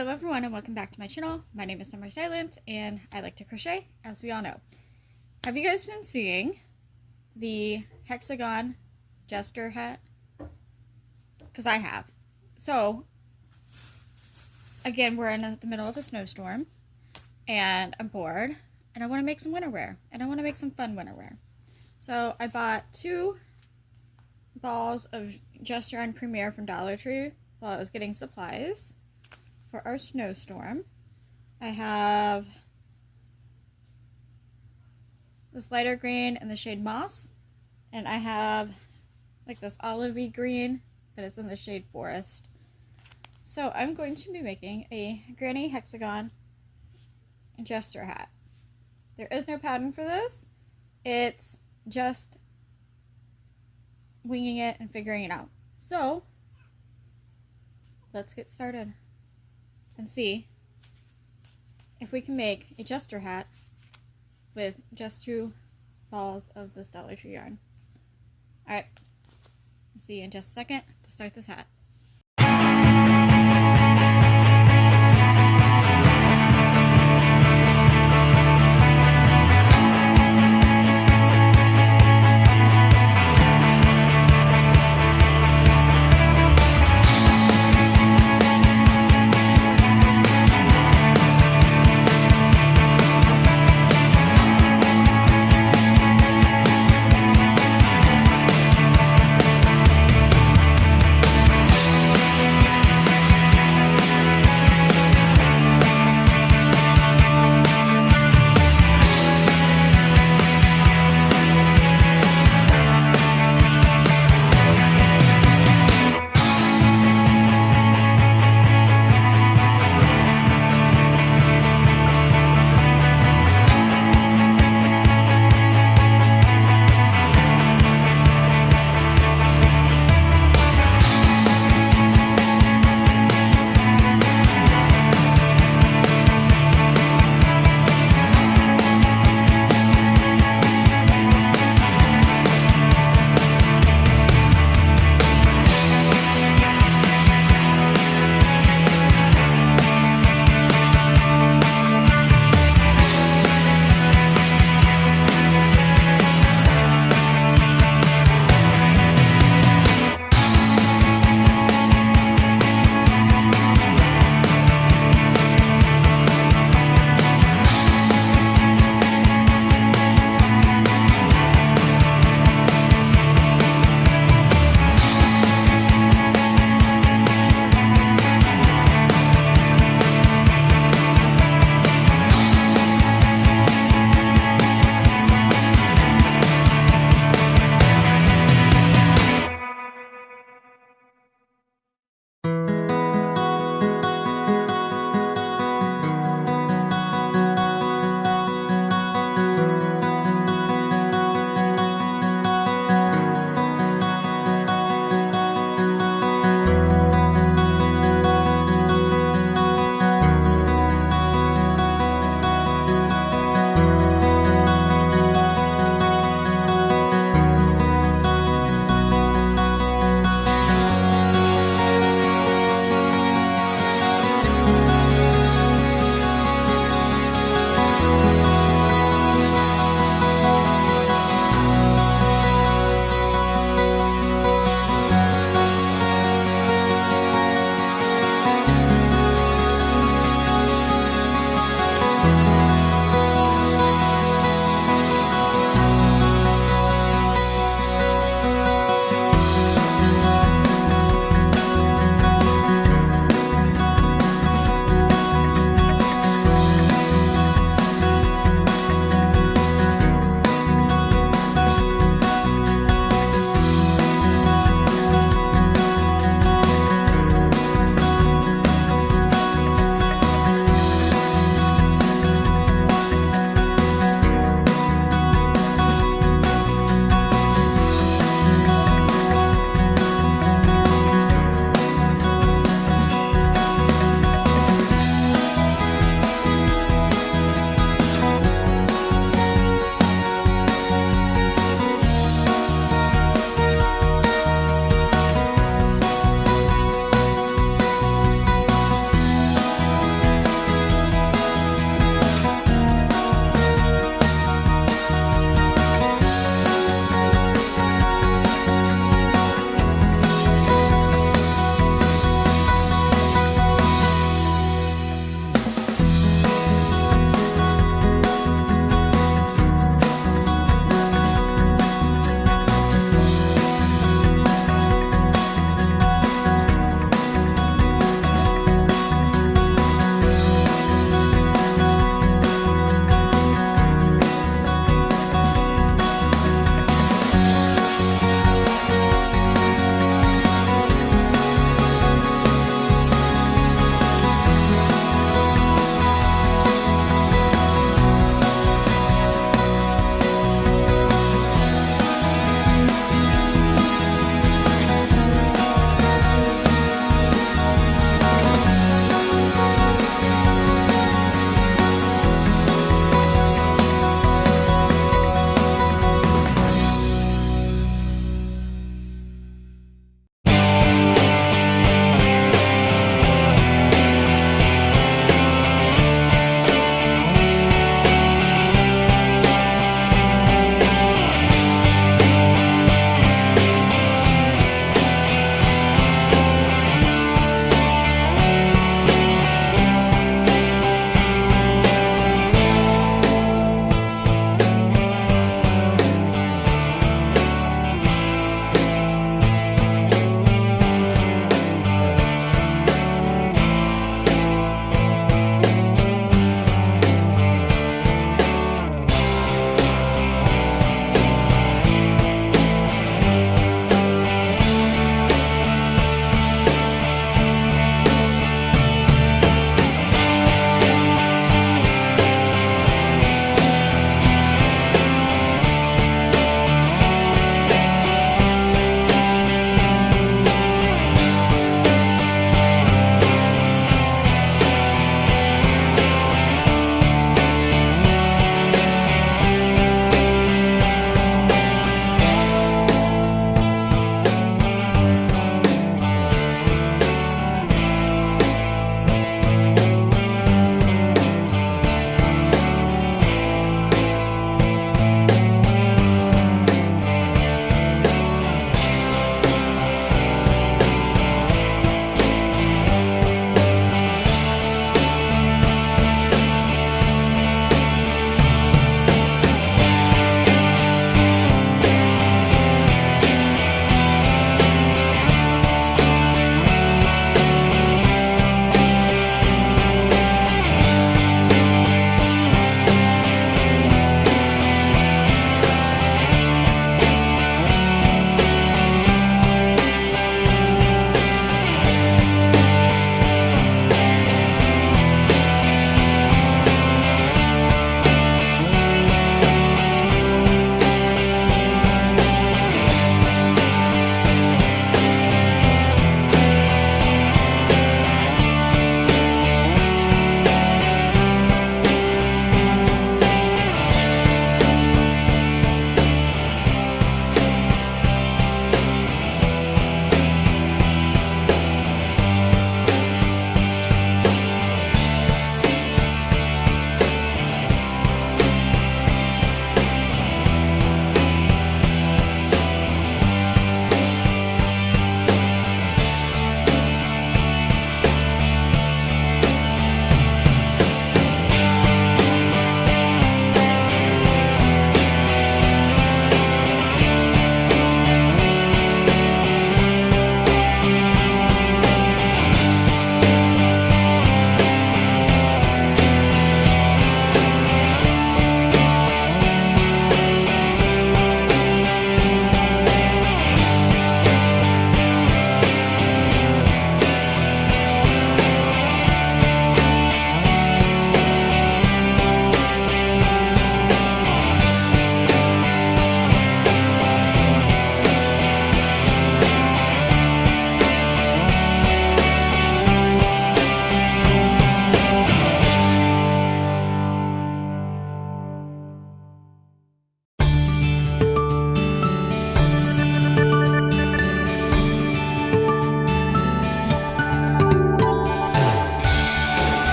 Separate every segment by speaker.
Speaker 1: Hello everyone and welcome back to my channel. My name is Summer Silence and I like to crochet, as we all know. Have you guys been seeing the hexagon jester hat? Because I have. So, again, we're in the middle of a snowstorm and I'm bored and I want to make some winter wear and I want to make some fun winter wear. So I bought 2 balls of Jester and Premier from Dollar Tree while I was getting supplies for our snowstorm. I have this lighter green in the shade Moss, and I have like this olivey green, but it's in the shade Forest. So I'm going to be making a granny hexagon jester hat. There is no pattern for this. It's just winging it and figuring it out. So let's get started and see if we can make a jester hat with just 2 balls of this Dollar Tree yarn. Alright, see you in just a second to start this hat.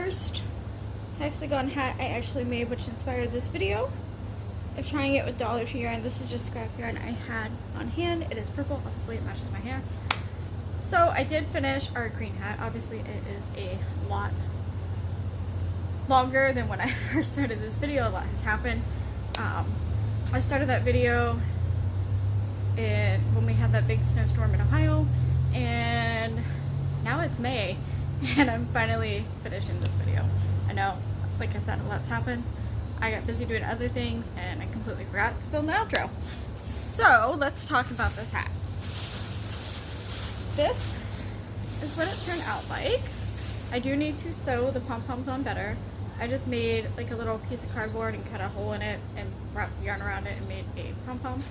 Speaker 1: first hexagon hat I actually made, which inspired this video of trying it with Dollar Tree yarn. This is just scrap yarn I had on hand. It is purple, obviously it matches my hair. So I did finish our green hat. Obviously it is a lot longer than when I first started this video. A lot has happened. I started that video when we had that big snowstorm in Ohio, and now it's May and I'm finally finishing this video. I know, like I said, a lot's happened. I got busy doing other things and I completely forgot to film the outro. So let's talk about this hat. This is what it turned out like. I do need to sew the pom-poms on better. I just made like a little piece of cardboard and cut a hole in it and wrapped yarn around it and made a pom-pom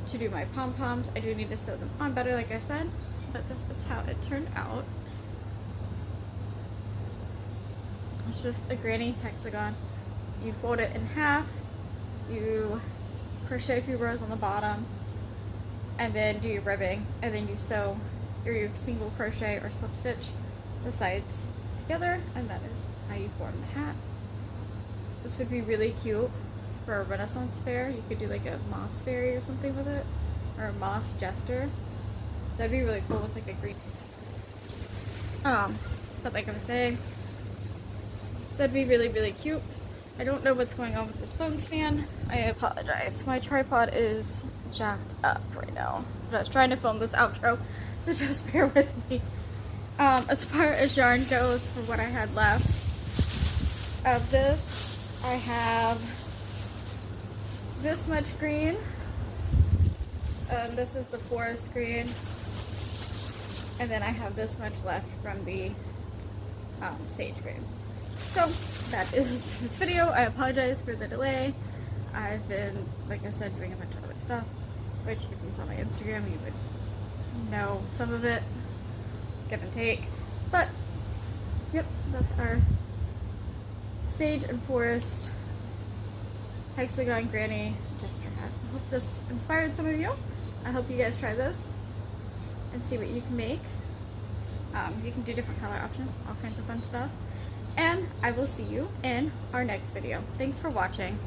Speaker 1: to do my pom-poms. I do need to sew them on better, like I said, but this is how it turned out. It's just a granny hexagon. You fold it in half, you crochet a few rows on the bottom, and then do your ribbing, and then you sew, or you single crochet or slip stitch the sides together, and that is how you form the hat. This would be really cute for a Renaissance fair. You could do like a moss fairy or something with it, or a moss jester. That'd be really cool with like a green. But like I was saying, that'd be really, really cute. I don't know what's going on with this phone stand. I apologize. My tripod is jacked up right now. But I was trying to film this outro, so just bear with me. As far as yarn goes, for what I had left of this, I have this much green. This is the forest green. And then I have this much left from the sage green. So that is this video. I apologize for the delay. I've been, like I said, doing a bunch of other stuff, which if you saw my Instagram, you would know some of it, give and take. But, yep, that's our sage and forest hexagon granny jester hat. I hope this inspired some of you. I hope you guys try this and see what you can make. You can do different color options, all kinds of fun stuff. And I will see you in our next video. Thanks for watching.